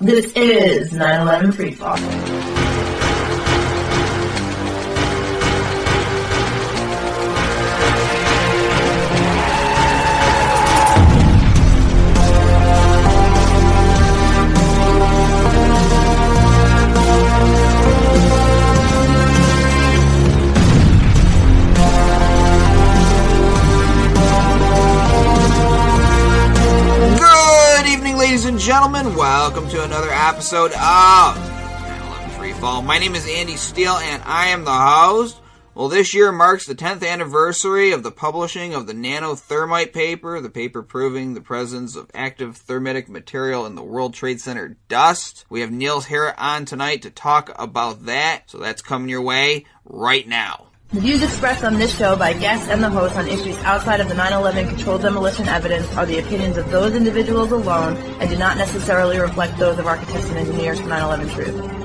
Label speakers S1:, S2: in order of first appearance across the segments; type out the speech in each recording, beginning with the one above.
S1: This is 9/11 Freefall.
S2: Ladies and gentlemen, welcome to another episode of 9/11 Freefall. My name is Andy Steele, and I am the host. Well, this year marks the 10th anniversary of the publishing of the Nano-thermite paper, the paper proving the presence of active thermitic material in the World Trade Center dust. We have Niels Harrit on tonight to talk about that, so that's coming your way right now.
S1: The views expressed on this show by guests and the host on issues outside of the 9/11 controlled demolition evidence are the opinions of those individuals alone and do not necessarily reflect those of architects and engineers for 9/11 Truth.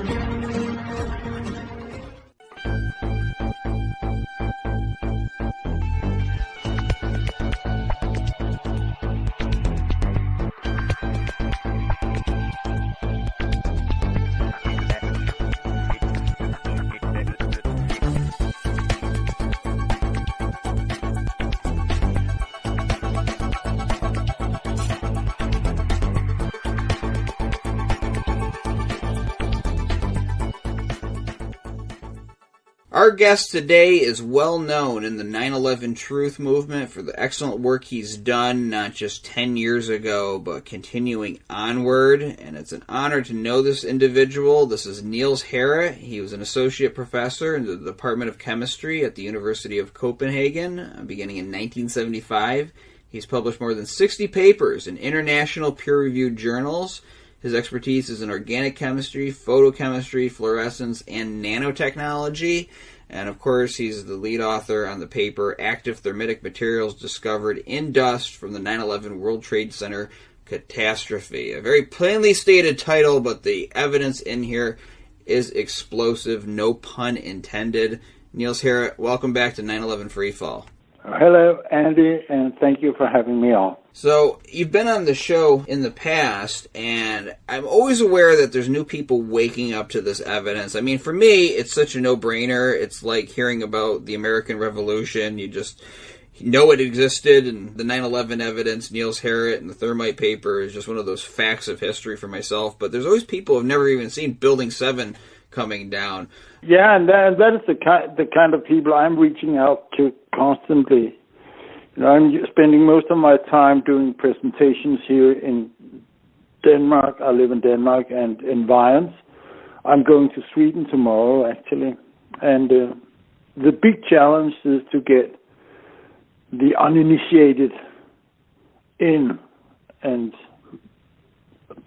S2: Our guest today is well known in the 9/11 Truth movement for the excellent work he's done, not just 10 years ago, but continuing onward, and it's an honor to know this individual. This is Niels Harrit. He was an associate professor in the Department of Chemistry at the University of Copenhagen, beginning in 1975. He's published more than 60 papers in international peer-reviewed journals. His expertise is in organic chemistry, photochemistry, fluorescence, and nanotechnology. And of course, he's the lead author on the paper Active Thermitic Materials Discovered in Dust from the 9/11 World Trade Center Catastrophe. A very plainly stated title, but the evidence in here is explosive, no pun intended. Niels Harrit, welcome back to 9/11 Freefall.
S3: Hello, Andy, and thank you for having me on.
S2: So, you've been on the show in the past, and I'm always aware that there's new people waking up to this evidence. I mean, for me, it's such a no-brainer. It's like hearing about the American Revolution. You just know it existed, and the 9/11 evidence, Niels Harrit, and the thermite paper is just one of those facts of history for myself. But there's always people who have never even seen Building 7 coming down.
S3: Yeah, and that is the kind of people I'm reaching out to constantly. You know, I'm spending most of my time doing presentations here in Denmark. I live in Denmark and in Vines. I'm going to Sweden tomorrow, actually. And the big challenge is to get the uninitiated in and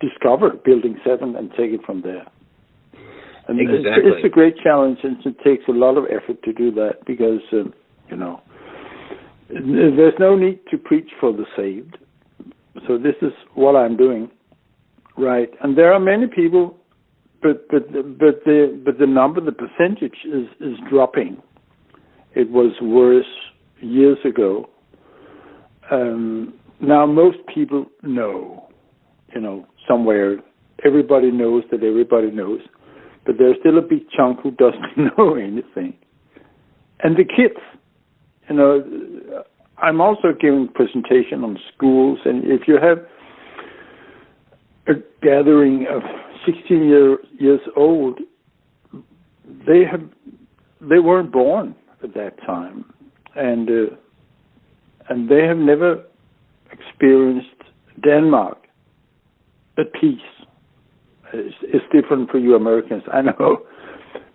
S3: discover Building 7 and take it from there. And
S2: exactly.
S3: It's a great challenge, and it takes a lot of effort to do that because, there's no need to preach for the saved. So this is what I'm doing, right? And there are many people, but the number, the percentage is dropping. It was worse years ago. Now most people know, somewhere. Everybody knows that everybody knows. But there's still a big chunk who doesn't know anything. And the kids, I'm also giving presentation on schools, and if you have a gathering of 16 years old, they weren't born at that time, and they have never experienced Denmark at peace. It's different for you Americans, I know.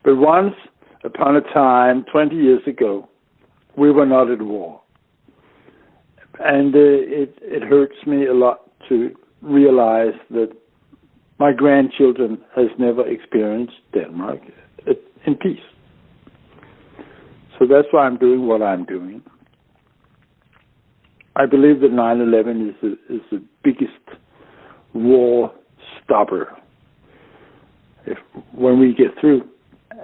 S3: But once upon a time, 20 years ago, we were not at war. And it hurts me a lot to realize that my grandchildren has never experienced Denmark in peace. So that's why I'm doing what I'm doing. I believe that 9/11 is the biggest war stopper when we get through.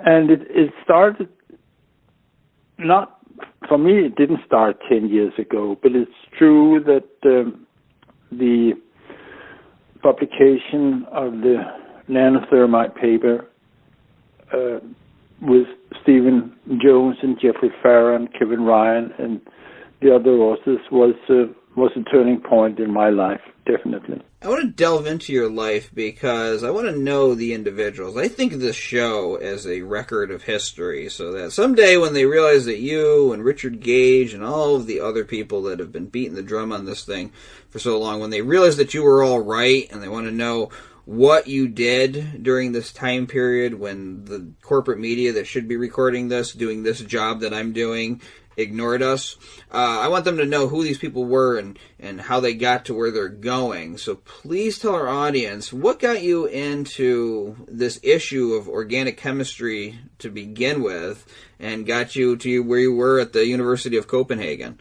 S3: And it started, not, for me it didn't start 10 years ago, but it's true that the publication of the Nano-thermite paper with Stephen Jones and Jeffrey Farrar and Kevin Ryan and the other authors was a turning point in my life, definitely.
S2: I want to delve into your life because I want to know the individuals. I think of this show as a record of history so that someday when they realize that you and Richard Gage and all of the other people that have been beating the drum on this thing for so long, when they realize that you were all right and they want to know what you did during this time period when the corporate media that should be recording this, doing this job that I'm doing, ignored us. I want them to know who these people were and how they got to where they're going. So please tell our audience, what got you into this issue of organic chemistry to begin with and got you to where you were at the University of Copenhagen?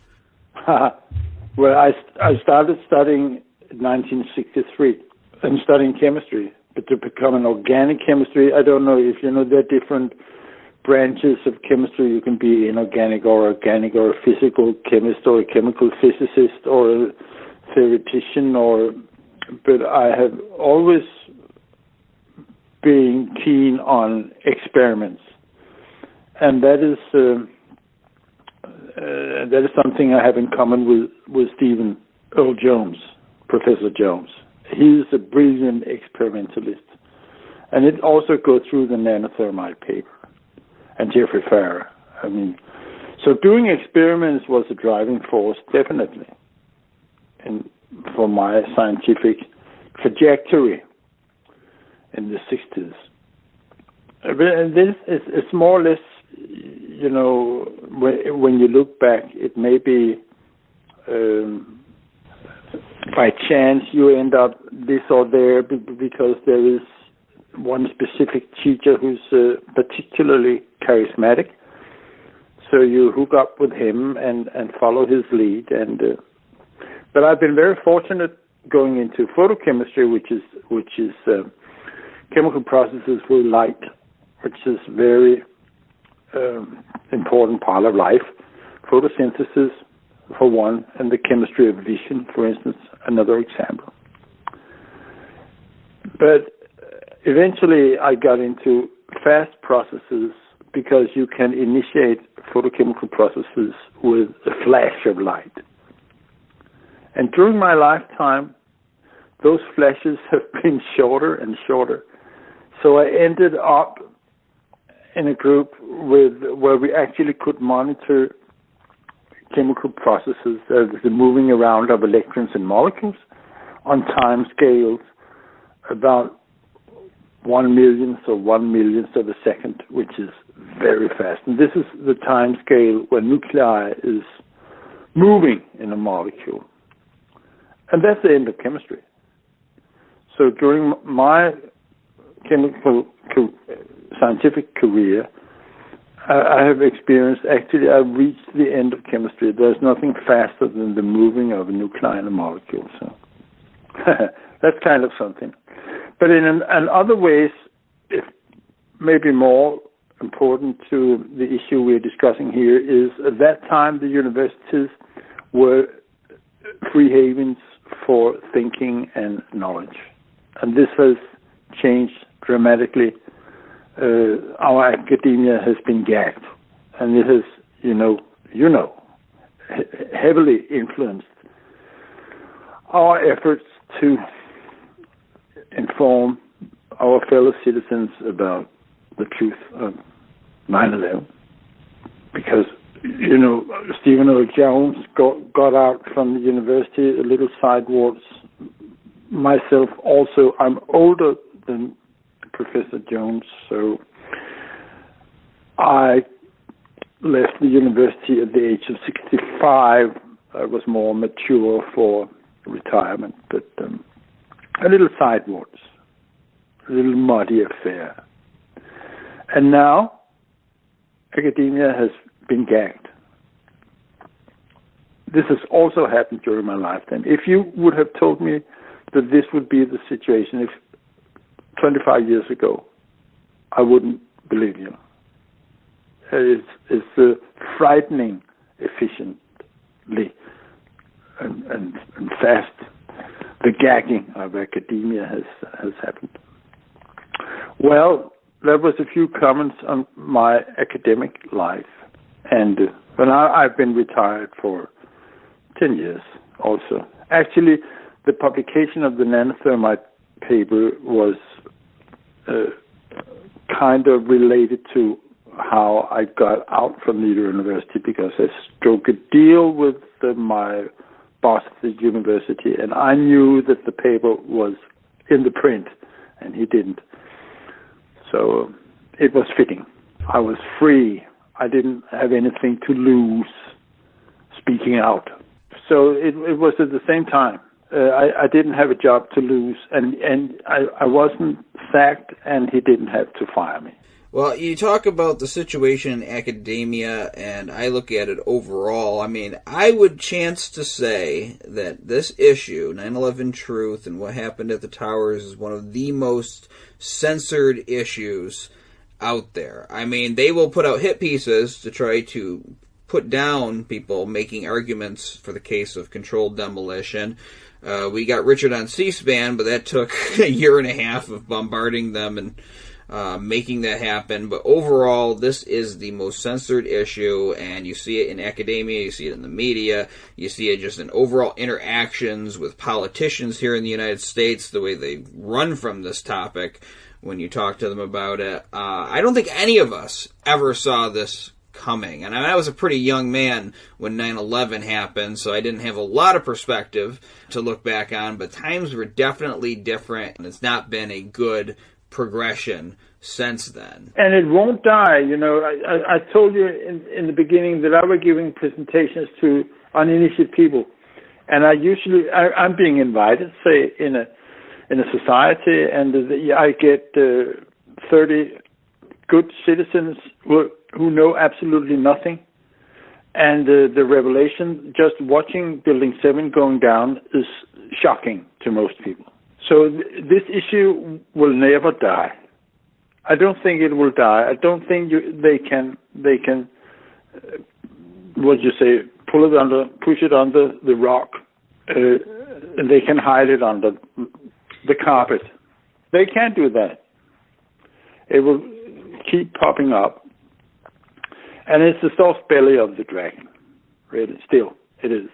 S3: Well, I started studying in 1963 and studying chemistry, but to become an organic chemistry, I don't know if you know, there are different branches of chemistry. You can be inorganic or organic or a physical chemist or a chemical physicist or a theoretician, but I have always been keen on experiments, and that is something I have in common with Stephen Earl Jones, Professor Jones. He's a brilliant experimentalist, and it also goes through the Nano-thermite paper. And Jeffrey Farrar. I mean, so doing experiments was a driving force, definitely, and for my scientific trajectory in the 60s. But this is more or less, you know, when you look back, it may be by chance you end up this or there because there is one specific teacher who's particularly charismatic, so you hook up with him and follow his lead. But I've been very fortunate going into photochemistry, which is chemical processes with light, which is very important part of life. Photosynthesis, for one, and the chemistry of vision, for instance, another example. But eventually I got into fast processes because you can initiate photochemical processes with a flash of light. And during my lifetime, those flashes have been shorter and shorter. So I ended up in a group where we actually could monitor chemical processes, the moving around of electrons and molecules on time scales about 1 millionth or 1 millionth of a second, which is very fast. And this is the time scale where nuclei is moving in a molecule. And that's the end of chemistry. So during my scientific career, I have experienced, actually, I've reached the end of chemistry. There's nothing faster than the moving of a nuclei in a molecule. So that's kind of something. But in other ways, it may be more important to the issue we're discussing here is at that time the universities were free havens for thinking and knowledge. And this has changed dramatically. Our academia has been gagged, and it has, heavily influenced our efforts to inform our fellow citizens about the truth of 9/11. Because, Stephen Earl Jones got out from the university a little sidewards. Myself also, I'm older than Professor Jones, so I left the university at the age of 65. I was more mature for retirement, but a little sidewards, a little muddy affair. And now, academia has been gagged. This has also happened during my lifetime. If you would have told me that this would be the situation 25 years ago, I wouldn't believe you. It's frightening efficiently and fast. The gagging of academia has happened. Well, there was a few comments on my academic life, and I've been retired for 10 years also. Actually, the publication of the Nano-thermite paper was kind of related to how I got out from the university, because I struck a deal with my boss at the university, and I knew that the paper was in the print, and he didn't. So it was fitting. I was free. I didn't have anything to lose speaking out. So it was at the same time. I didn't have a job to lose, and I wasn't sacked, and he didn't have to fire me.
S2: Well, you talk about the situation in academia, and I look at it overall. I mean, I would chance to say that this issue, 9/11 truth and what happened at the towers, is one of the most censored issues out there. I mean, they will put out hit pieces to try to put down people making arguments for the case of controlled demolition. We got Richard on C-SPAN, but that took a year and a half of bombarding them and making that happen. But overall, this is the most censored issue, and you see it in academia, you see it in the media, you see it just in overall interactions with politicians here in the United States, the way they run from this topic when you talk to them about it. I don't think any of us ever saw this coming. And I was a pretty young man when 9/11 happened, so I didn't have a lot of perspective to look back on, but times were definitely different, and it's not been a good progression since then.
S3: And it won't die. You know, I told you in the beginning that I was giving presentations to uninitiated people, and I'm being invited, say, in a society, and I get 30 good citizens who know absolutely nothing, and the revelation just watching Building 7 going down is shocking to most people. So this issue will never die. I don't think it will die. I don't think they can push it under the rock, and they can hide it under the carpet. They can't do that. It will keep popping up, and it's the soft belly of the dragon. Really, still, it is.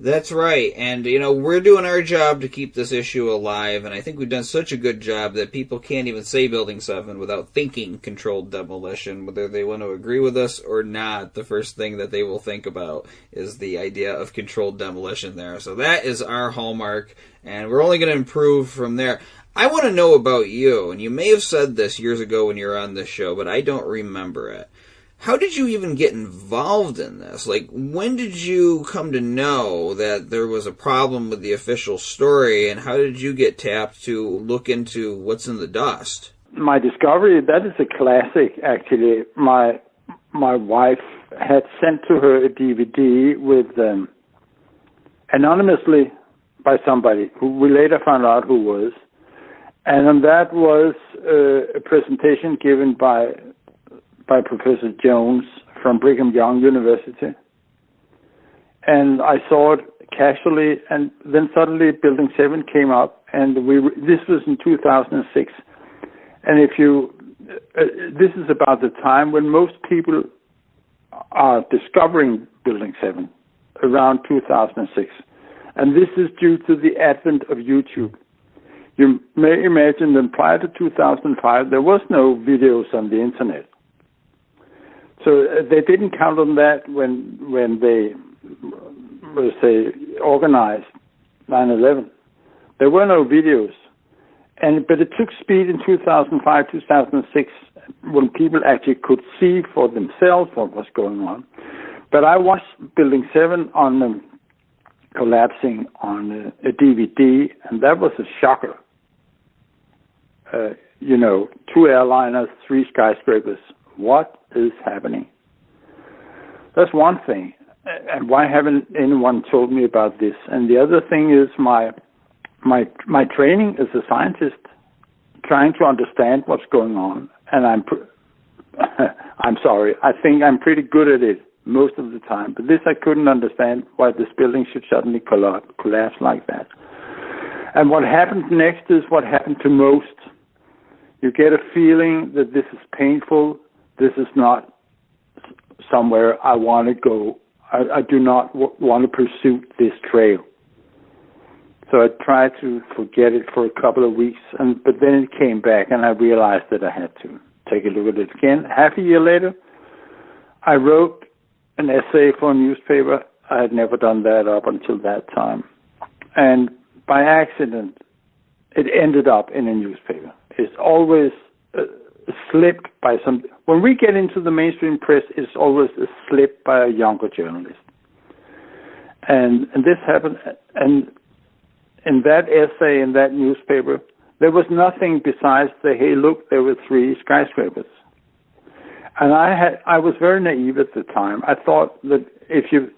S2: That's right, and we're doing our job to keep this issue alive, and I think we've done such a good job that people can't even say Building 7 without thinking controlled demolition, whether they want to agree with us or not. The first thing that they will think about is the idea of controlled demolition there. So that is our hallmark, and we're only going to improve from there. I want to know about you, and you may have said this years ago when you were on this show, but I don't remember it. How did you even get involved in this? Like, when did you come to know that there was a problem with the official story, and how did you get tapped to look into what's in the dust?
S3: My discovery, that is a classic, actually. My wife had sent to her a DVD with anonymously by somebody who we later found out who was. And that was a presentation given by Professor Jones from Brigham Young University. And I saw it casually, and then suddenly Building 7 came up, and this was in 2006. And this is about the time when most people are discovering Building 7, around 2006. And this is due to the advent of YouTube. You may imagine that prior to 2005, there was no videos on the internet. So they didn't count on that when they, organized 9/11. There were no videos. But it took speed in 2005, 2006, when people actually could see for themselves what was going on. But I watched Building 7 collapsing on a DVD, and that was a shocker. 2 airliners, 3 skyscrapers. What is happening? That's one thing. And why haven't anyone told me about this? And the other thing is my training as a scientist, trying to understand what's going on. And I'm sorry, I think I'm pretty good at it most of the time. But this I couldn't understand, why this building should suddenly collapse like that. And what happened next is what happened to most. You get a feeling that this is painful. This is not somewhere I want to go. I do not want to pursue this trail. So I tried to forget it for a couple of weeks, but then it came back, and I realized that I had to take a look at it again. Half a year later, I wrote an essay for a newspaper. I had never done that up until that time. And by accident, it ended up in a newspaper. It's always slipped by some... When we get into the mainstream press, it's always a slip by a younger journalist. And this happened, and in that essay, in that newspaper, there was nothing besides the, hey, look, there were 3 skyscrapers. And I was very naive at the time. I thought that if you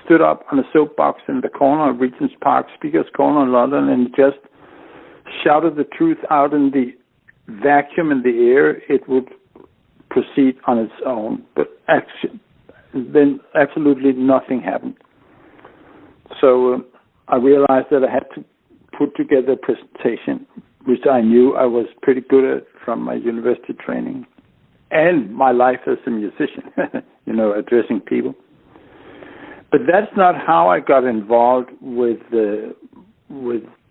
S3: stood up on a soapbox in the corner of Regent's Park, Speaker's Corner in London, and just shouted the truth out in the vacuum in the air, it would proceed on its own. But then absolutely nothing happened. So I realized that I had to put together a presentation, which I knew I was pretty good at from my university training and my life as a musician, addressing people. But that's not how I got involved with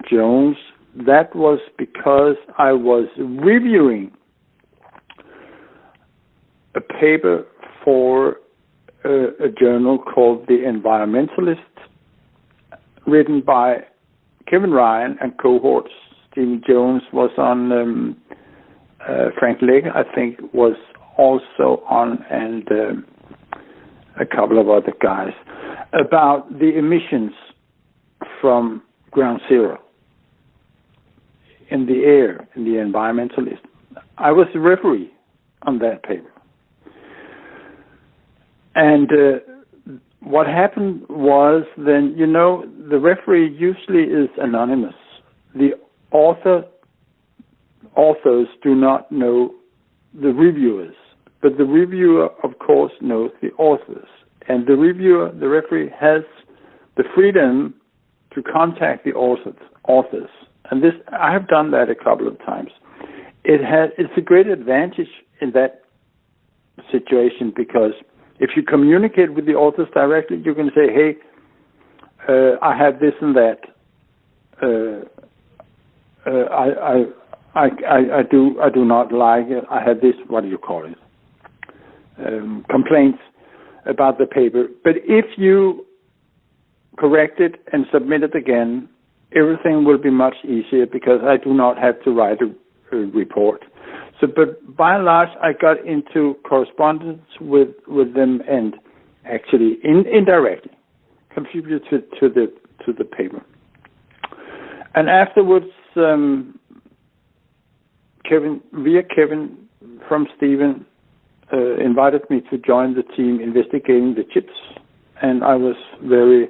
S3: Jones. That was because I was reviewing a paper for a journal called The Environmentalist, written by Kevin Ryan and cohorts. Stephen Jones was on, Frank Legg, I think, was also on, and a couple of other guys, about the emissions from Ground Zero in the air, in the Environmentalist. I was the referee on that paper. And what happened was then, the referee usually is anonymous. The authors do not know the reviewers, but the reviewer, of course, knows the authors. And the reviewer, the referee, has the freedom to contact the authors. And this, I have done that a couple of times. It's a great advantage in that situation, because if you communicate with the authors directly, you can say, hey, I have this and that. I do not like it. I have this, what do you call it? Complaints about the paper. But if you correct it and submit it again, everything will be much easier, because I do not have to write a report. So, but by and large, I got into correspondence with them, and actually indirectly contributed to the paper. And afterwards, Kevin from Stephen invited me to join the team investigating the chips, and I was very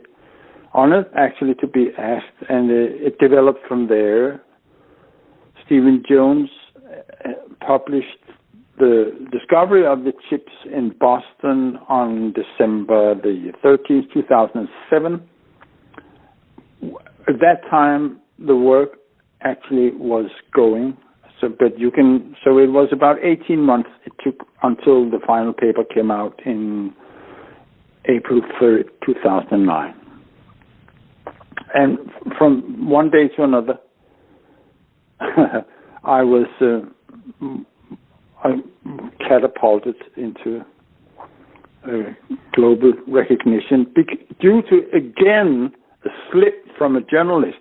S3: honored actually to be asked, and it developed from there. Stephen Jones published the discovery of the chips in Boston on December the 13th, 2007. At that time, the work actually was going. So it was about 18 months it took until the final paper came out in April 3rd, 2009. And from one day to another, I was catapulted into global recognition due to, again, a slip from a journalist,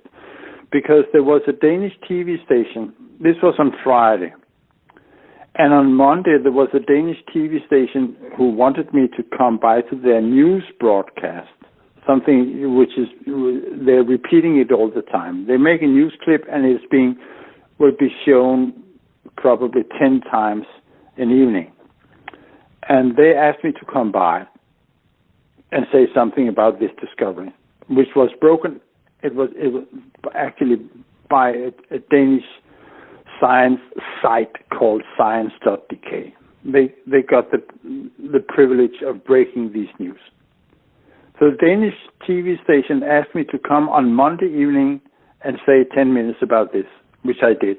S3: because there was a Danish TV station. This was on Friday. And on Monday, there was a Danish TV station who wanted me to come by to their news broadcast, something which is, they're repeating it all the time. They make a news clip, and will be shown probably 10 times an evening. And they asked me to come by and say something about this discovery, which was broken. It was actually by a Danish science site called science.dk. They got the privilege of breaking these news. So the Danish TV station asked me to come on Monday evening and say 10 minutes about this, which I did.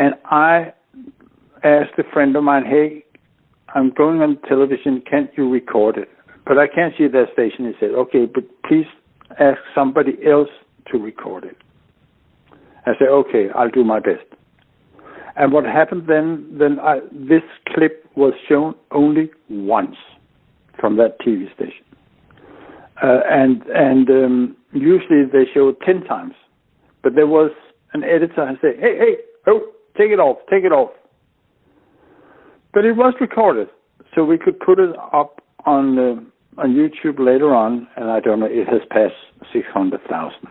S3: And I asked a friend of mine, hey, I'm going on television, can't you record it? But I can't see that station. He said, okay, but please ask somebody else to record it. I said, okay, I'll do my best. And what happened this clip was shown only once from that TV station. Usually they show it 10 times. But there was an editor who said, hey, take it off. But it was recorded, so we could put it up on YouTube later on, and I don't know, it has passed 600,000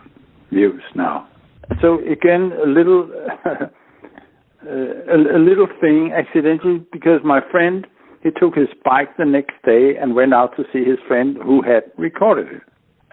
S3: views now. So again, a little a little thing accidentally, because my friend, he took his bike the next day and went out to see his friend who had recorded it.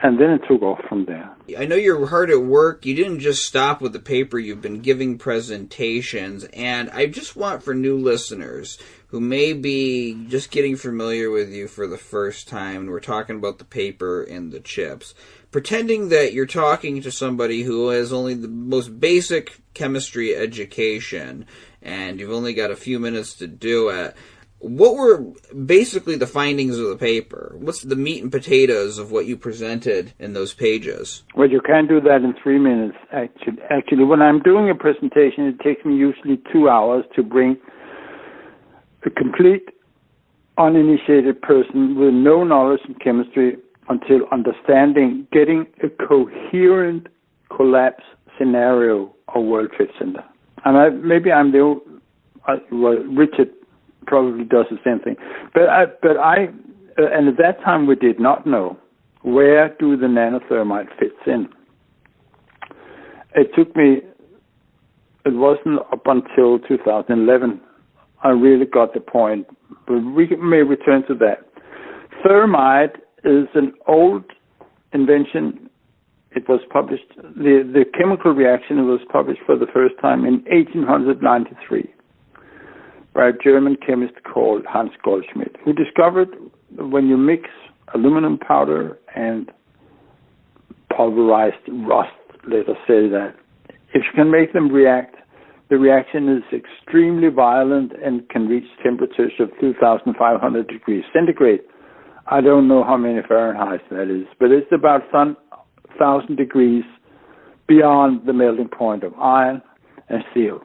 S3: And then it took off from there.
S2: I know you're hard at work. You didn't just stop with the paper. You've been giving presentations. And I just want for new listeners who may be just getting familiar with you for the first time, and we're talking about the paper and the chips, pretending that you're talking to somebody who has only the most basic chemistry education and you've only got a few minutes to do it. What were basically the findings of the paper? What's the meat and potatoes of what you presented in those pages?
S3: Well, you can't do that in 3 minutes, actually. Actually, when I'm doing a presentation, it takes me usually 2 hours to bring a complete, uninitiated person with no knowledge in chemistry until understanding, getting a coherent collapse scenario of World Trade Center. And Richard probably does the same thing. But I and at that time we did not know where do the nano-thermite fits in. It wasn't up until 2011 I really got the point, but we may return to that. Thermite is an old invention. It was published, the chemical reaction was published for the first time in 1893. By a German chemist called Hans Goldschmidt, who discovered when you mix aluminum powder and pulverized rust, let us say that, if you can make them react, the reaction is extremely violent and can reach temperatures of 2,500 degrees centigrade. I don't know how many Fahrenheit that is, but it's about 1,000 degrees beyond the melting point of iron and steel.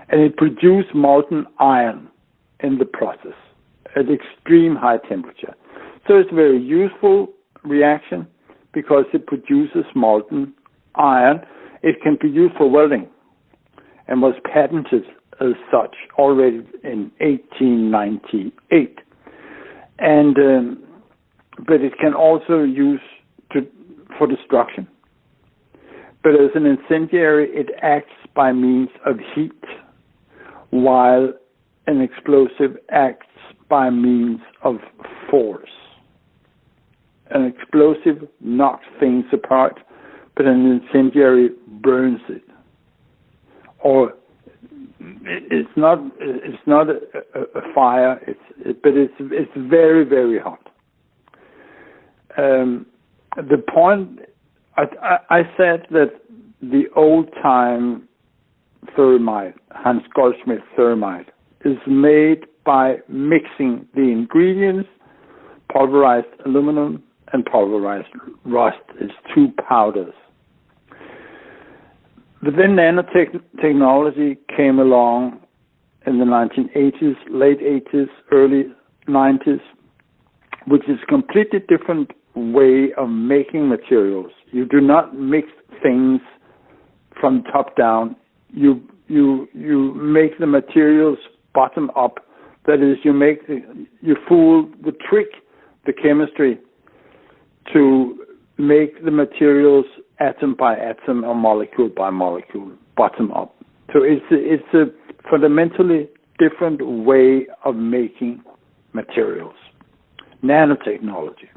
S3: And it produced molten iron in the process at extreme high temperature. So it's a very useful reaction because it produces molten iron. It can be used for welding and was patented as such already in 1898. But it can also use for destruction. But as an incendiary, it acts by means of heat, while an explosive acts by means of force. An explosive knocks things apart, but an incendiary burns it. Or it's not a fire, but it's very, very hot. The point, I said that the old-time thermite, Hans Goldschmidt thermite, is made by mixing the ingredients, pulverized aluminum and pulverized rust. It's two powders. But then nanotechnology came along in the 1980s, late 80s, early 90s, which is a completely different way of making materials. You do not mix things from top down. You make the materials bottom up. That is, you trick the chemistry to make the materials atom by atom or molecule by molecule, bottom up. So it's a fundamentally different way of making materials. Nanotechnology.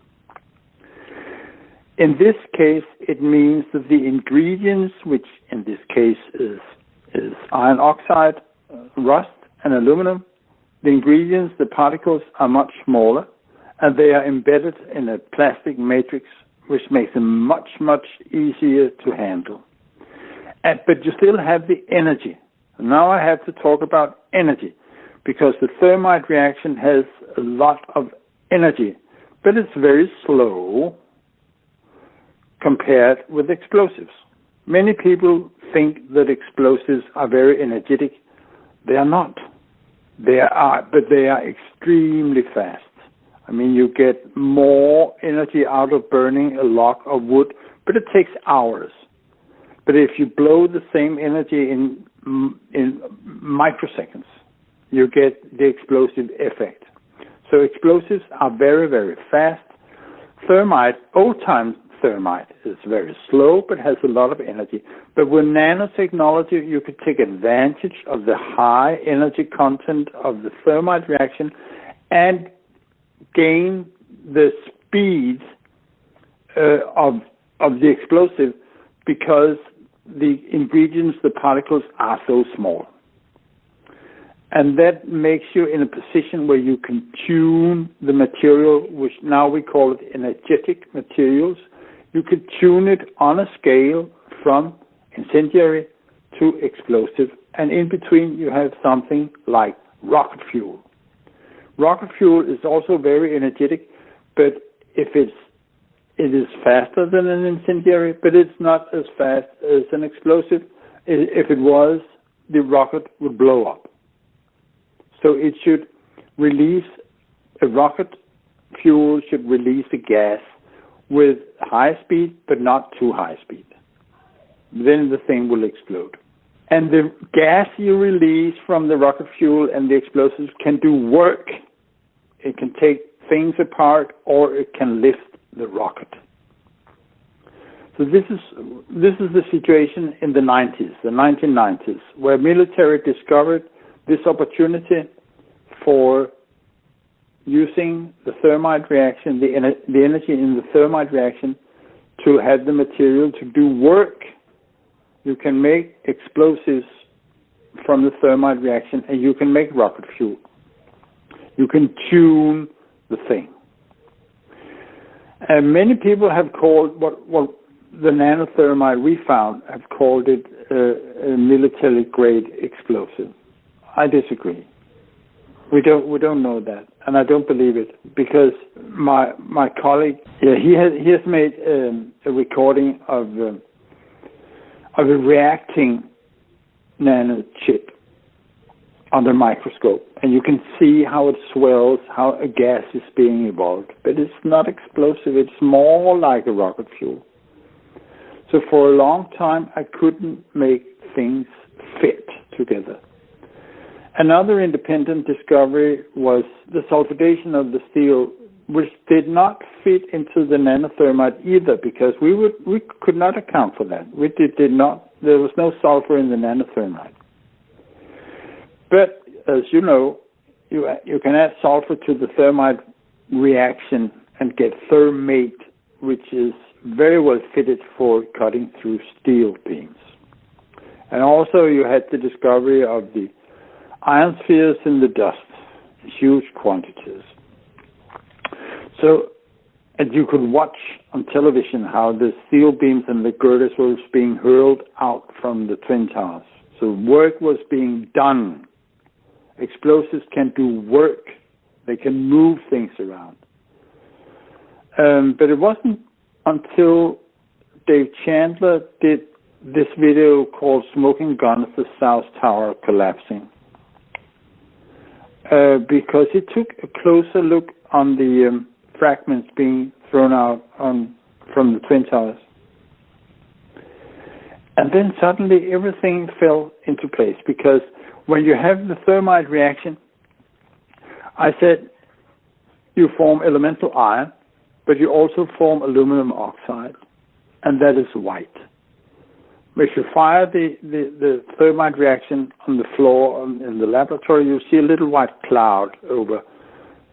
S3: In this case, it means that the ingredients, which in this case is iron oxide, rust, and aluminum, the ingredients, the particles, are much smaller, and they are embedded in a plastic matrix, which makes them much, much easier to handle. But you still have the energy. Now I have to talk about energy, because the thermite reaction has a lot of energy, but it's very slow compared with explosives. Many people think that explosives are very energetic. They are not. But they are extremely fast. I mean, you get more energy out of burning a log of wood, but it takes hours. But if you blow the same energy in microseconds, you get the explosive effect. So explosives are very, very fast. Thermite, old-time thermite, is very slow but has a lot of energy. But with nanotechnology, you could take advantage of the high energy content of the thermite reaction and gain the speed of the explosive, because the ingredients, the particles, are so small. And that makes you in a position where you can tune the material, which now we call it energetic materials. You could tune it on a scale from incendiary to explosive. And in between, you have something like rocket fuel. Rocket fuel is also very energetic, but it is faster than an incendiary, but it's not as fast as an explosive. If it was, the rocket would blow up. So it should release, a rocket fuel should release a gas with high speed, but not too high speed. Then the thing will explode. And the gas you release from the rocket fuel and the explosives can do work. It can take things apart, or it can lift the rocket. So this is the situation in the 1990s, where military discovered this opportunity for using the thermite reaction, the energy in the thermite reaction, to have the material to do work. You can make explosives from the thermite reaction, and you can make rocket fuel. You can tune the thing. And many people have called what the nanothermite we found, have called it a military-grade explosive. I disagree. We don't know that, and I don't believe it, because my colleague, he has made a recording of a reacting nanochip under microscope, and you can see how it swells, how a gas is being evolved. But it's not explosive, it's more like a rocket fuel. So for a long time, I couldn't make things fit together. Another independent discovery was the sulfidation of the steel, which did not fit into the nanothermite either, because we could not account for that. There was no sulfur in the nanothermite. But as you know, you can add sulfur to the thermite reaction and get thermate, which is very well fitted for cutting through steel beams. And also you had the discovery of the iron spheres in the dust, huge quantities. So, and you could watch on television how the steel beams and the girders were being hurled out from the Twin Towers. So work was being done. Explosives can do work. They can move things around. But it wasn't until Dave Chandler did this video called Smoking Gun of the South Tower Collapsing, because he took a closer look on the fragments being thrown out from the Twin Towers. And then suddenly everything fell into place, because when you have the thermite reaction, I said you form elemental iron, but you also form aluminum oxide, and that is white. If you fire the thermite reaction on the floor in the laboratory, you see a little white cloud over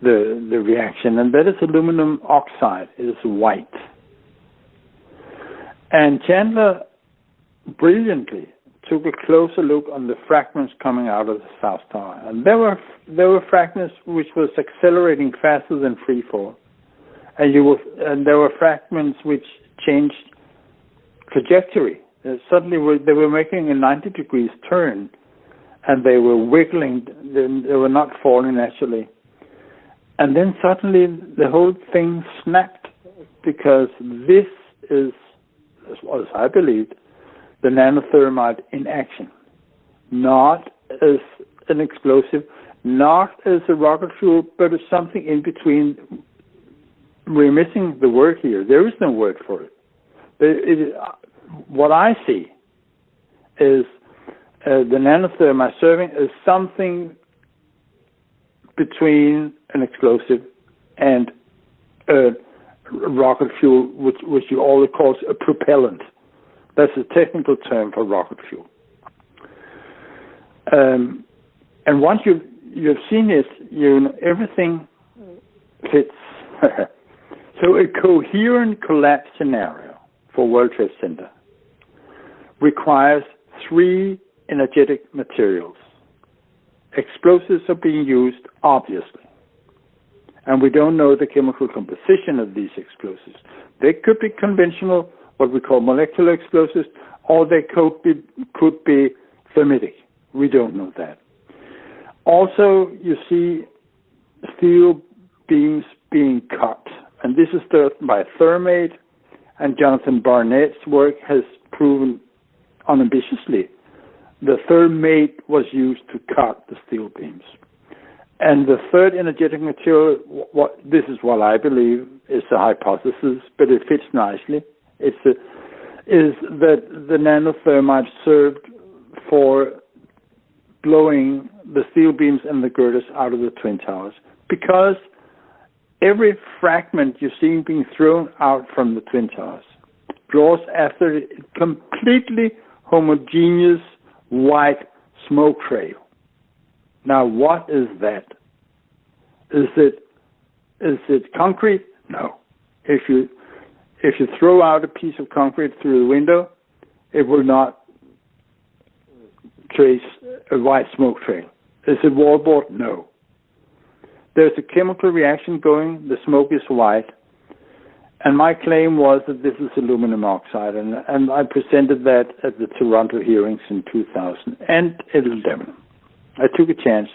S3: the reaction, and that is aluminum oxide. It is white. And Chandler brilliantly took a closer look on the fragments coming out of the South Tower, and there were fragments which was accelerating faster than free fall, and there were fragments which changed trajectory. Suddenly they were making a 90 degrees turn, and they were wiggling. They were not falling naturally. And then suddenly the whole thing snapped, because this is, as well as I believed, the nano-thermite in action. Not as an explosive, not as a rocket fuel, but as something in between. We're missing the word here. There is no word for it. What I see is the nano-thermite serving as something between an explosive and a rocket fuel, which you all call a propellant. That's a technical term for rocket fuel. And once you've seen it, everything fits. So a coherent collapse scenario for World Trade Center requires 3 energetic materials. Explosives are being used, obviously. And we don't know the chemical composition of these explosives. They could be conventional, what we call molecular explosives, or they could be thermitic. We don't know that. Also, you see steel beams being cut. And this is done by thermate, and Jonathan Barnett's work has proven unambitiously the thermate was used to cut the steel beams. And the third energetic material, this is what I believe is a hypothesis, but it fits nicely, is that the nano-thermite served for blowing the steel beams and the girders out of the Twin Towers. Because every fragment you're seeing being thrown out from the Twin Towers draws after it a completely homogeneous white smoke trail. Now, what is that? Is it concrete? No. If you throw out a piece of concrete through the window, it will not trace a white smoke trail. Is it wallboard? No. There's a chemical reaction going. The smoke is white. And my claim was that this is aluminum oxide, and I presented that at the Toronto hearings in 2011. I took a chance.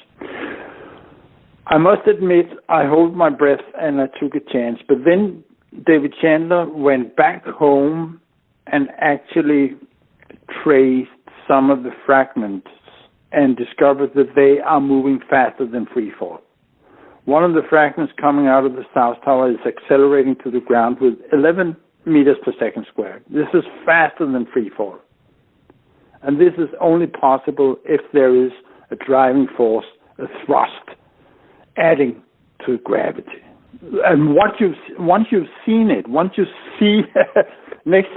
S3: I must admit, I hold my breath and I took a chance. But then David Chandler went back home and actually traced some of the fragments and discovered that they are moving faster than free fall. One of the fragments coming out of the South Tower is accelerating to the ground with 11 meters per second squared. This is faster than free fall. And this is only possible if there is a driving force, a thrust, adding to gravity. And once you've seen it, once you see next,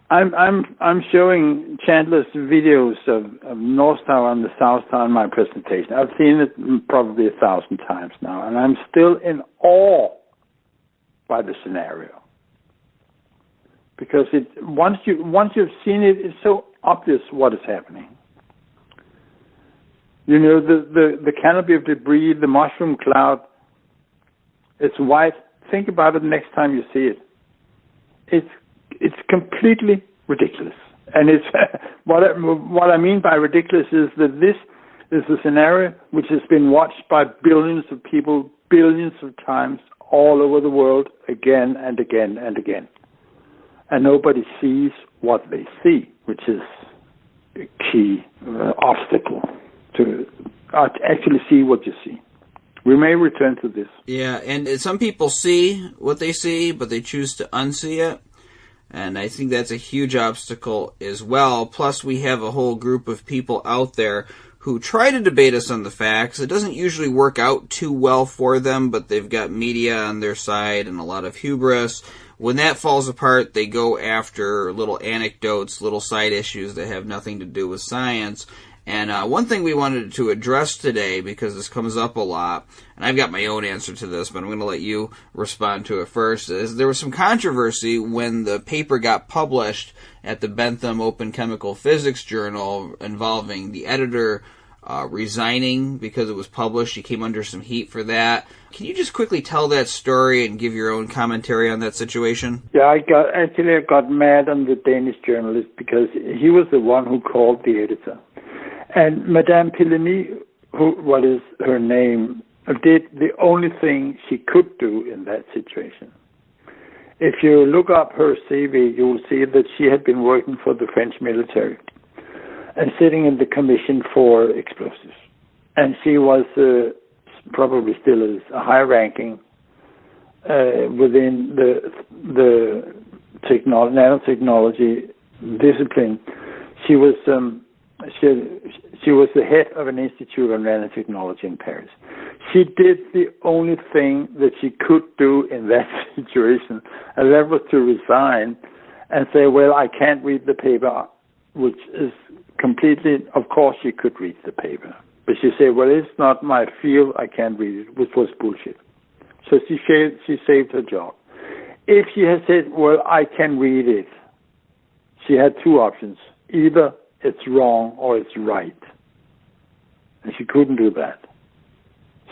S3: I'm showing Chandler's videos of North Tower and the South Tower in my presentation. I've seen it probably 1,000 times now, and I'm still in awe by the scenario. Because once you've seen it, it's so obvious what is happening. You know, the canopy of debris, the mushroom cloud, it's white. Think about it next time you see it. It's completely ridiculous. And it's what I mean by ridiculous is that this is a scenario which has been watched by billions of people, billions of times all over the world, again and again and again. And nobody sees what they see, which is a key obstacle to actually see what you see. We may return to this.
S2: Yeah, and some people see what they see, but they choose to unsee it. And I think that's a huge obstacle as well. Plus, we have a whole group of people out there who try to debate us on the facts. It doesn't usually work out too well for them, but they've got media on their side and a lot of hubris. When that falls apart, they go after little anecdotes, little side issues that have nothing to do with science. And one thing we wanted to address today, because this comes up a lot, and I've got my own answer to this, but I'm going to let you respond to it first, is there was some controversy when the paper got published at the Bentham Open Chemical Physics Journal involving the editor resigning because it was published. He came under some heat for that. Can you just quickly tell that story and give your own commentary on that situation?
S3: Yeah, I got mad on the Danish journalist because he was the one who called the editor. And Madame Pillemy, what is her name, did the only thing she could do in that situation. If you look up her CV, you will see that she had been working for the French military and sitting in the Commission for Explosives. And she was probably still is a high-ranking within the nanotechnology discipline. She was the head of an institute of nanotechnology in Paris. She did the only thing that she could do in that situation, and that was to resign and say, well, I can't read the paper, which is completely, of course she could read the paper. But she said, well, it's not my field, I can't read it, which was bullshit. So she saved her job. If she had said, well, I can read it, she had two options. Either it's wrong or it's right. And she couldn't do that.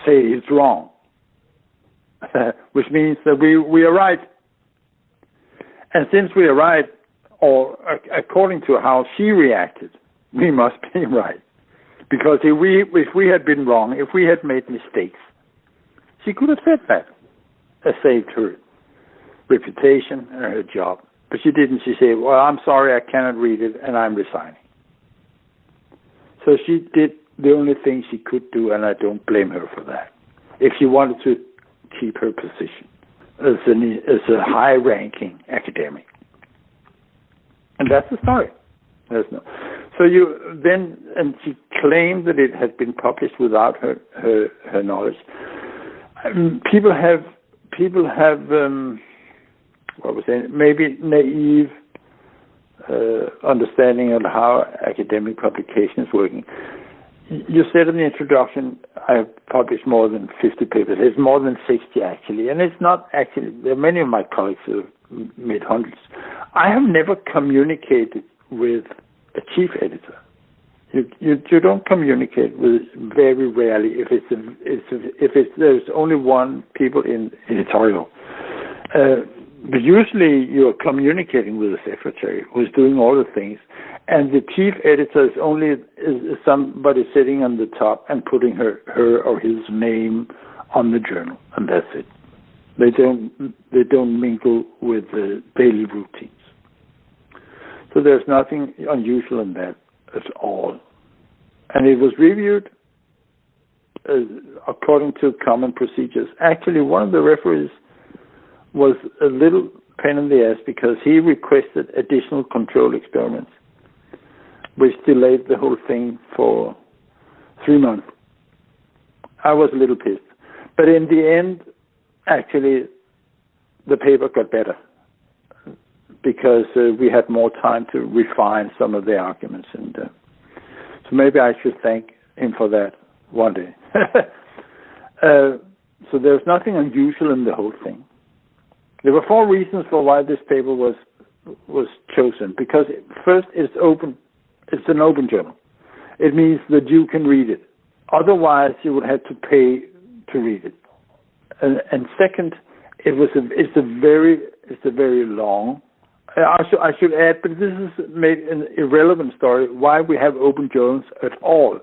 S3: Say it's wrong, which means that we are right. And since we are right, or according to how she reacted, we must be right. Because if we had been wrong, if we had made mistakes, she could have said that. It saved her reputation and her job. But she didn't. She said, well, I'm sorry, I cannot read it, and I'm resigning. So she did the only thing she could do, and I don't blame her for that. If she wanted to keep her position as a high-ranking academic. And that's the story. So and she claimed that it had been published without her knowledge. People have what was it? Maybe naive understanding of how academic publications working. You said in the introduction, I've published more than 50 papers. It's more than 60 actually, and it's not actually. There are many of my colleagues who have made hundreds. I have never communicated with a chief editor. You don't communicate with very rarely if there's only one people in editorial. But usually you're communicating with the secretary who's doing all the things, and the chief editor is somebody sitting on the top and putting her or his name on the journal, and that's it. They don't mingle with the daily routines. So there's nothing unusual in that at all. And it was reviewed according to common procedures. Actually, one of the referees was a little pain in the ass because he requested additional control experiments, which delayed the whole thing for 3 months. I was a little pissed. But in the end, actually, the paper got better because we had more time to refine some of the arguments. And so maybe I should thank him for that one day. So there's nothing unusual in the whole thing. There were 4 reasons for why this paper was chosen. Because first, it's open. It's an open journal. It means that you can read it. Otherwise, you would have to pay to read it. And second, it's a very long. I should add, but this is made an irrelevant story. Why we have open journals at all?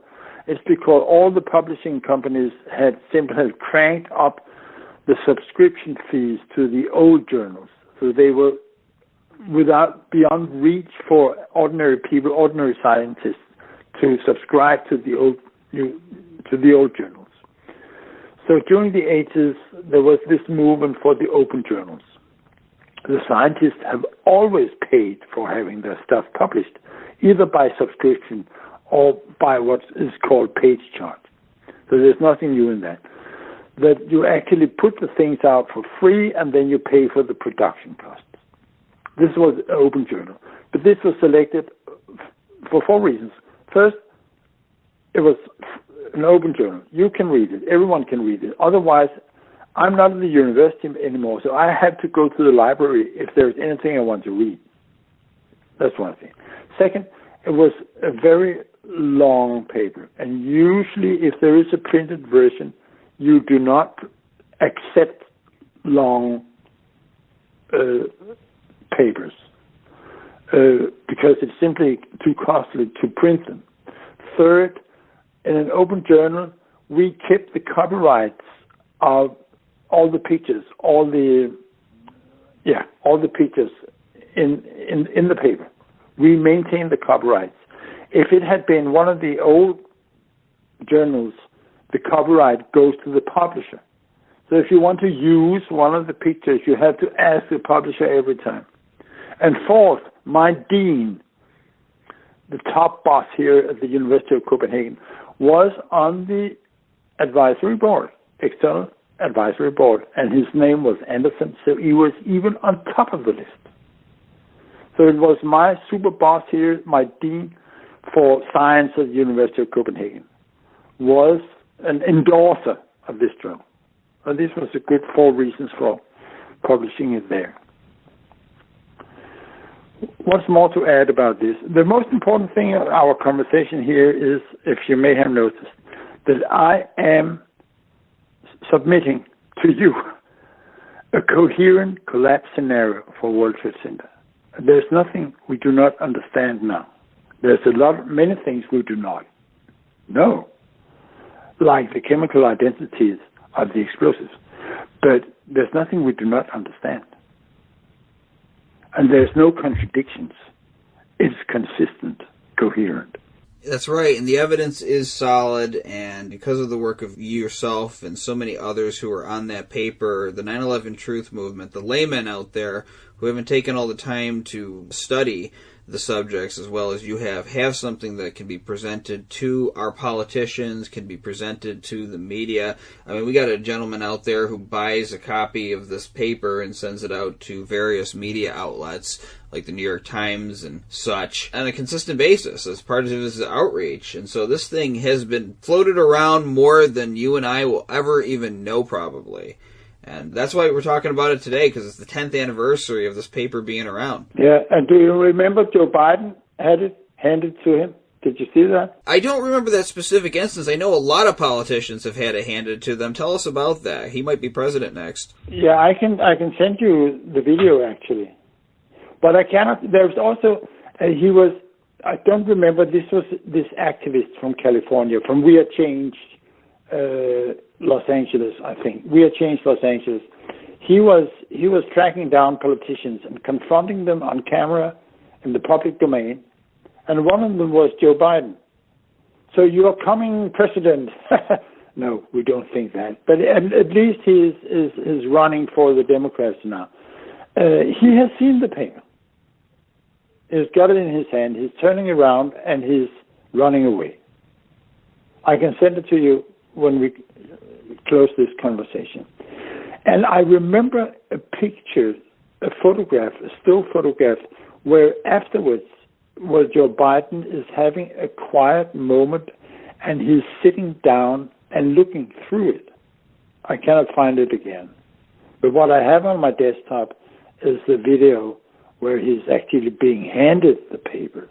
S3: It's because all the publishing companies had simply cranked up the subscription fees to the old journals, so they were beyond reach for ordinary people, ordinary scientists, to subscribe to the old journals. So during the 80s, there was this movement for the open journals. The scientists have always paid for having their stuff published, either by subscription or by what is called page charge. So there's nothing new in that. That you actually put the things out for free and then you pay for the production costs. This was an open journal. But this was selected for 4 reasons. First, it was an open journal. You can read it. Everyone can read it. Otherwise, I'm not at the university anymore, so I have to go to the library if there's anything I want to read. That's one thing. Second, it was a very long paper. And usually, if there is a printed version, you do not accept long papers because it's simply too costly to print them. Third, in an open journal, we kept the copyrights of all the pictures, all the pictures in the paper. We maintained the copyrights. If it had been one of the old journals, the copyright goes to the publisher. So if you want to use one of the pictures, you have to ask the publisher every time. And fourth, my dean, the top boss here at the University of Copenhagen, was on the advisory board, external advisory board, and his name was Anderson, so he was even on top of the list. So it was my super boss here, my dean for science at the University of Copenhagen, was an endorser of this journal. And this was a good 4 reasons for publishing it there. What's more to add about this? The most important thing of our conversation here is, if you may have noticed, that I am submitting to you a coherent collapse scenario for World Trade Center. There's nothing we do not understand now. There's many things we do not know, like the chemical identities of the explosives. But there's nothing we do not understand. And there's no contradictions. It's consistent, coherent.
S2: That's right, and the evidence is solid, and because of the work of you yourself and so many others who are on that paper, the 9/11 Truth Movement, the laymen out there who haven't taken all the time to study the subjects as well as you have something that can be presented to our politicians, can be presented to the media. I mean, we got a gentleman out there who buys a copy of this paper and sends it out to various media outlets like the New York Times and such on a consistent basis as part of his outreach. And so this thing has been floated around more than you and I will ever even know, probably. And that's why we're talking about it today, because it's the 10th anniversary of this paper being around.
S3: Yeah, and do you remember Joe Biden had it handed to him? Did you see that?
S2: I don't remember that specific instance. I know a lot of politicians have had it handed to them. Tell us about that. He might be president next.
S3: Yeah, I can send you the video, actually. But I cannot. There's also, I don't remember, this was this activist from California, from We Are Change, Los Angeles, I think. We Are Change Los Angeles. He was tracking down politicians and confronting them on camera in the public domain, and one of them was Joe Biden. So you're coming president. No, we don't think that. But at least he is running for the Democrats now. He has seen the paper. He's got it in his hand. He's turning around and he's running away. I can send it to you when we close this conversation. And I remember a picture, a photograph, a still photograph, where afterwards, where Joe Biden is having a quiet moment and he's sitting down and looking through it. I cannot find it again. But what I have on my desktop is the video where he's actually being handed the paper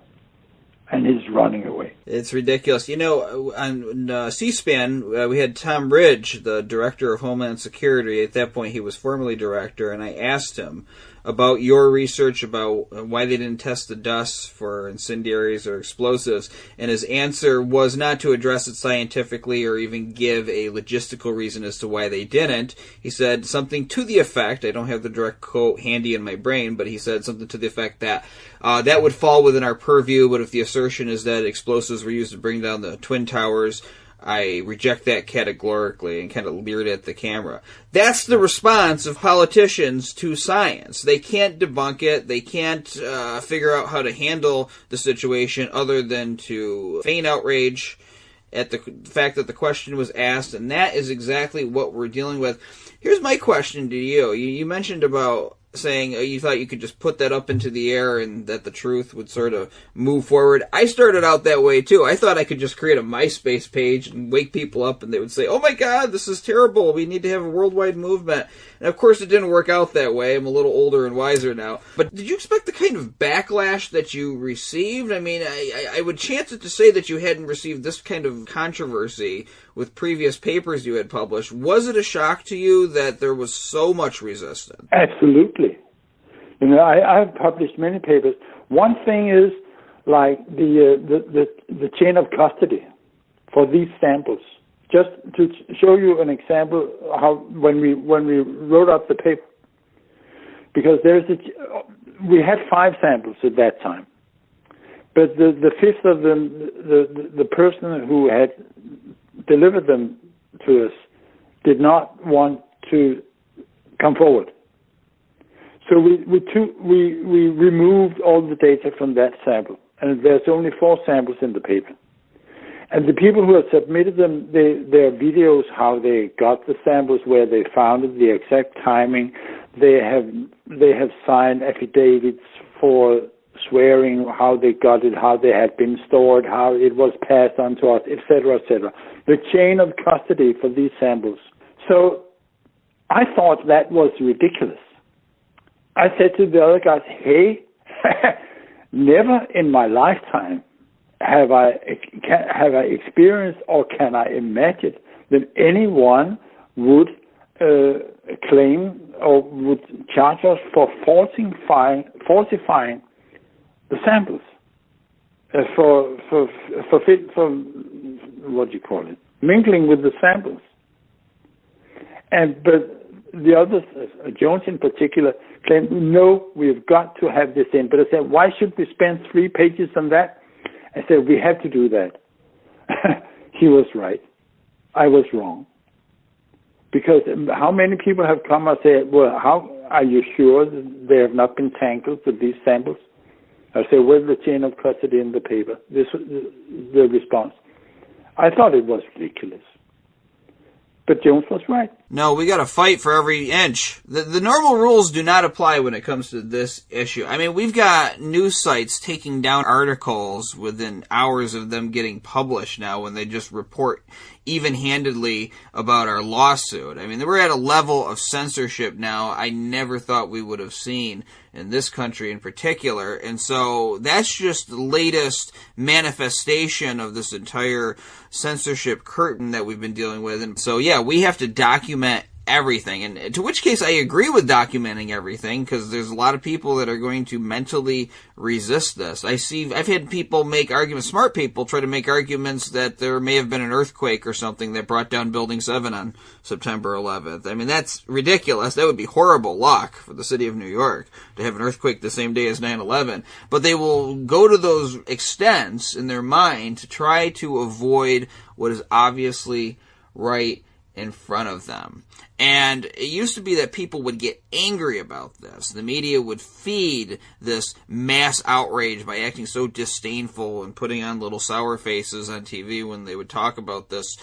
S3: and he's running away.
S2: It's ridiculous. You know, on C-SPAN, we had Tom Ridge, the director of Homeland Security. At that point, he was formerly director, and I asked him about your research about why they didn't test the dust for incendiaries or explosives, and his answer was not to address it scientifically or even give a logistical reason as to why they didn't. He said something to the effect, I don't have the direct quote handy in my brain, but he said something to the effect that that would fall within our purview, but if the assertion is that explosives were used to bring down the Twin Towers, I reject that categorically, and kind of leered at the camera. That's the response of politicians to science. They can't debunk it. They can't figure out how to handle the situation other than to feign outrage at the fact that the question was asked, and that is exactly what we're dealing with. Here's my question to you. You mentioned about saying you thought you could just put that up into the air and that the truth would sort of move forward. I started out that way too. I thought I could just create a MySpace page and wake people up and they would say, oh my God, this is terrible. We need to have a worldwide movement. And of course it didn't work out that way. I'm a little older and wiser now. But did you expect the kind of backlash that you received? I mean, I would chance it to say that you hadn't received this kind of controversy with previous papers you had published. Was it a shock to you that there was so much resistance?
S3: Absolutely. You know, I've published many papers. One thing is, like the chain of custody for these samples. Just to show you an example how when we wrote up the paper, because we had 5 samples at that time, but the fifth of them, the person who had delivered them to us did not want to come forward. So we removed all the data from that sample, and there's only 4 samples in the paper. And the people who have submitted them, their videos, how they got the samples, where they found it, the exact timing. They have signed affidavits for swearing how they got it, how they had been stored, how it was passed on to us, etc., etc. The chain of custody for these samples. So I thought that was ridiculous. I said to the other guys, hey, never in my lifetime have I experienced or can I imagine that anyone would claim or would charge us for falsifying the samples for what do you call it, mingling with the samples. But the others, Jones in particular, claimed, no, we've got to have this in. But I said, why should we spend 3 pages on that? I said, we have to do that. He was right. I was wrong. Because how many people have come and said, well, how are you sure that they have not been tangled with these samples? I said, where's the chain of custody in the paper? This was the response. I thought it was ridiculous. But Jones was right.
S2: No, we got to fight for every inch. The normal rules do not apply when it comes to this issue. I mean, we've got news sites taking down articles within hours of them getting published now when they just report even-handedly about our lawsuit. I mean, we're at a level of censorship now I never thought we would have seen in this country in particular. And so that's just the latest manifestation of this entire censorship curtain that we've been dealing with. And so, yeah, we have to document everything, and to which case I agree with documenting everything, because there's a lot of people that are going to mentally resist this. I've had people make arguments, smart people try to make arguments that there may have been an earthquake or something that brought down Building 7 on September 11th. I mean, that's ridiculous. That would be horrible luck for the city of New York to have an earthquake the same day as 9/11. But they will go to those extents in their mind to try to avoid what is obviously right in front of them. And it used to be that people would get angry about this. The media would feed this mass outrage by acting so disdainful and putting on little sour faces on TV when they would talk about this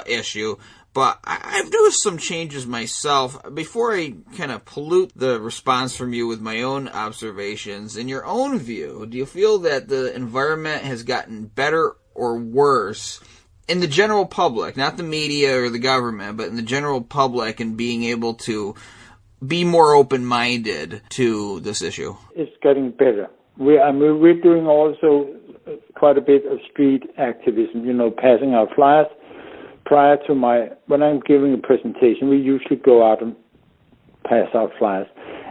S2: issue. But I've noticed some changes myself. Before I kind of pollute the response from you with my own observations, in your own view, do you feel that the environment has gotten better or worse in the general public, not the media or the government, but in the general public, and being able to be more open-minded to this issue? It's
S3: getting better. We're doing also quite a bit of street activism, passing out flyers. Prior to when I'm giving a presentation, we usually go out and pass out flyers.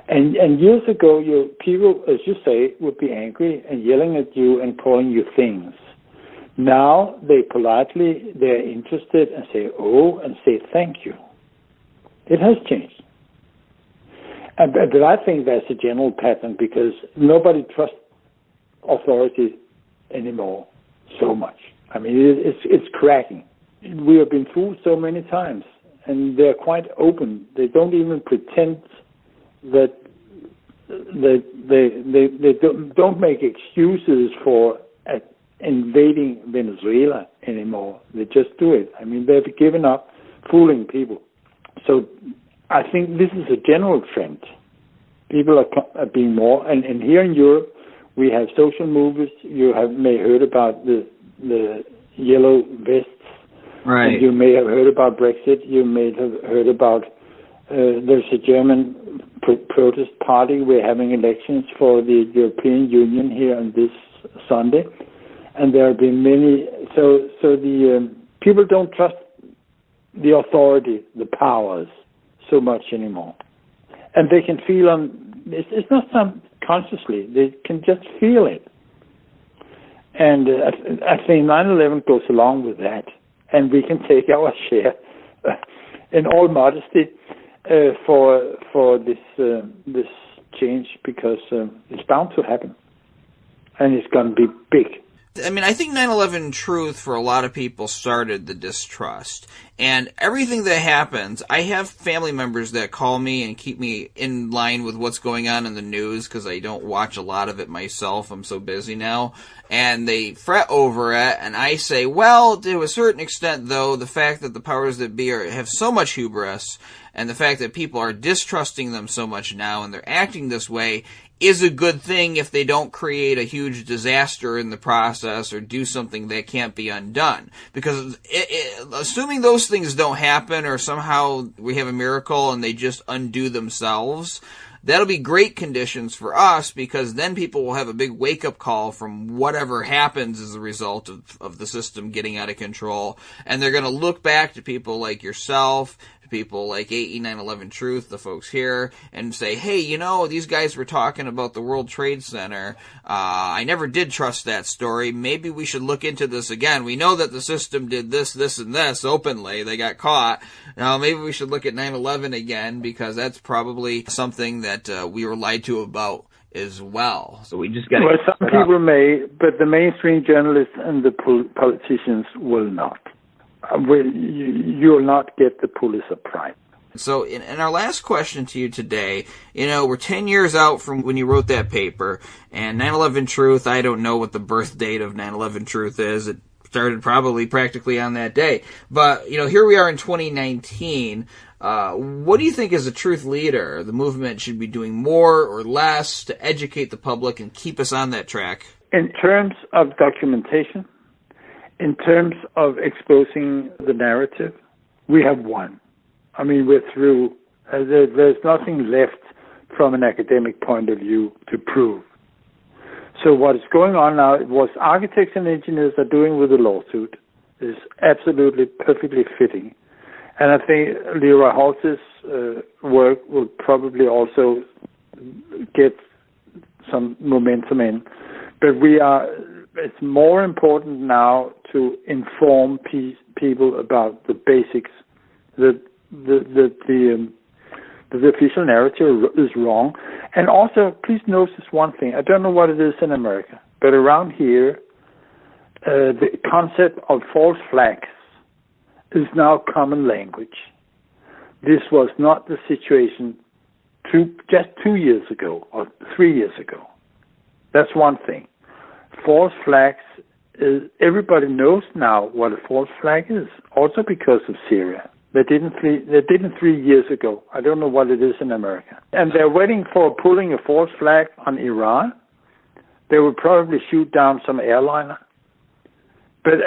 S3: And years ago, people, as you say, would be angry and yelling at you and calling you things. Now they're interested and say, oh, and say thank you. It has changed. But I think that's a general pattern, because nobody trusts authority anymore so much. I mean, it's cracking. We have been fooled so many times, and they're quite open. They don't even pretend that they don't make excuses for invading Venezuela anymore. They just do it. I mean, they've given up fooling people. So I think this is a general trend. People are being more, and here in Europe, we have social movements. You may have heard about the yellow vests.
S2: Right.
S3: And you may have heard about Brexit. You may have heard about there's a German protest party. We're having elections for the European Union here on this Sunday. And there have been many, so the people don't trust the authority, the powers, so much anymore. And they can feel it's not consciously, they can just feel it. And I think 9/11 goes along with that, and we can take our share, in all modesty, for this change, because it's bound to happen, and it's going to be big.
S2: I mean, I think 9/11 truth for a lot of people started the distrust. And everything that happens, I have family members that call me and keep me in line with what's going on in the news because I don't watch a lot of it myself. I'm so busy now. And they fret over it, and I say, well, to a certain extent, though, the fact that the powers that be have so much hubris, and the fact that people are distrusting them so much now, and they're acting this way, is a good thing if they don't create a huge disaster in the process or do something that can't be undone. Because assuming those things don't happen, or somehow we have a miracle and they just undo themselves, that'll be great conditions for us, because then people will have a big wake-up call from whatever happens as a result of the system getting out of control. And they're going to look back to people like yourself, people like AE 9/11 Truth, the folks here, and say, hey, you know, these guys were talking about the World Trade Center. I never did trust that story. Maybe we should look into this again. We know that the system did this, this, and this openly. They got caught. Now, maybe we should look at 9/11 again, because that's probably something that we were lied to about as well. So we just got to...
S3: Well, some people may, but the mainstream journalists and the politicians will not. You'll not get the Pulitzer Prize.
S2: So in our last question to you today, you know, we're 10 years out from when you wrote that paper, and 9/11 Truth, I don't know what the birth date of 9/11 Truth is. It started probably practically on that day. But, you know, here we are in 2019. What do you think as a truth leader, the movement should be doing more or less to educate the public and keep us on that track?
S3: In terms of documentation, in terms of exposing the narrative, we have won. I mean, we're through. There's nothing left from an academic point of view to prove. So what is going on now, what architects and engineers are doing with the lawsuit is absolutely perfectly fitting. And I think Leroy Halsey's work will probably also get some momentum in. But it's more important now to inform people about the basics. The official narrative is wrong. And also, please notice one thing. I don't know what it is in America, but around here, the concept of false flags is now common language. This was not the situation just 2 years ago or 3 years ago. That's one thing. False flags is, everybody knows now what a false flag is, also because of Syria. They didn't 3 years ago. I don't know what it is in America. And they're waiting for pulling a false flag on Iran. They will probably shoot down some airliner. But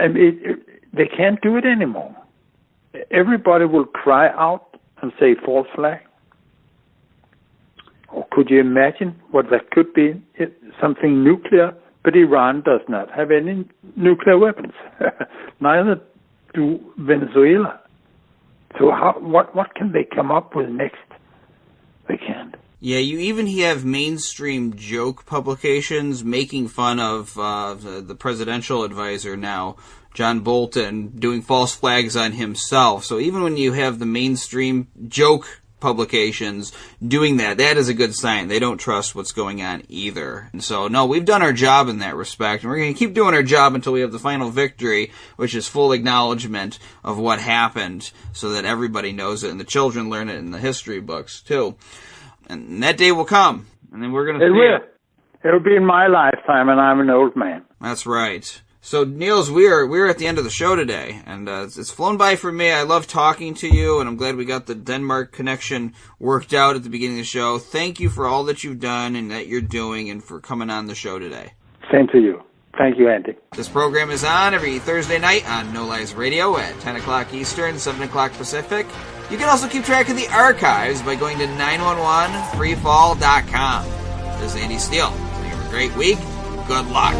S3: they can't do it anymore. Everybody will cry out and say false flag. Or could you imagine what that could be? Something nuclear, but Iran does not have any nuclear weapons. Neither do Venezuela. So what can they come up with next? They can't.
S2: Yeah, you even have mainstream joke publications making fun of the presidential advisor now, John Bolton, doing false flags on himself. So even when you have the mainstream joke publications doing that is a good sign. They don't trust what's going on either. And so, no, we've done our job in that respect, and we're going to keep doing our job until we have the final victory, which is full acknowledgement of what happened, so that everybody knows it, and the children learn it in the history books, too. And that day will come, and then we're going to see it.
S3: It'll be in my lifetime, and I'm an old man.
S2: That's right. So, Niels, we're at the end of the show today, and it's flown by for me. I love talking to you, and I'm glad we got the Denmark connection worked out at the beginning of the show. Thank you for all that you've done and that you're doing, and for coming on the show today.
S3: Same to you. Thank you, Andy.
S2: This program is on every Thursday night on No Lies Radio at 10 o'clock Eastern, 7 o'clock Pacific. You can also keep track of the archives by going to 911freefall.com. This is Andy Steele. So you have a great week. Good luck.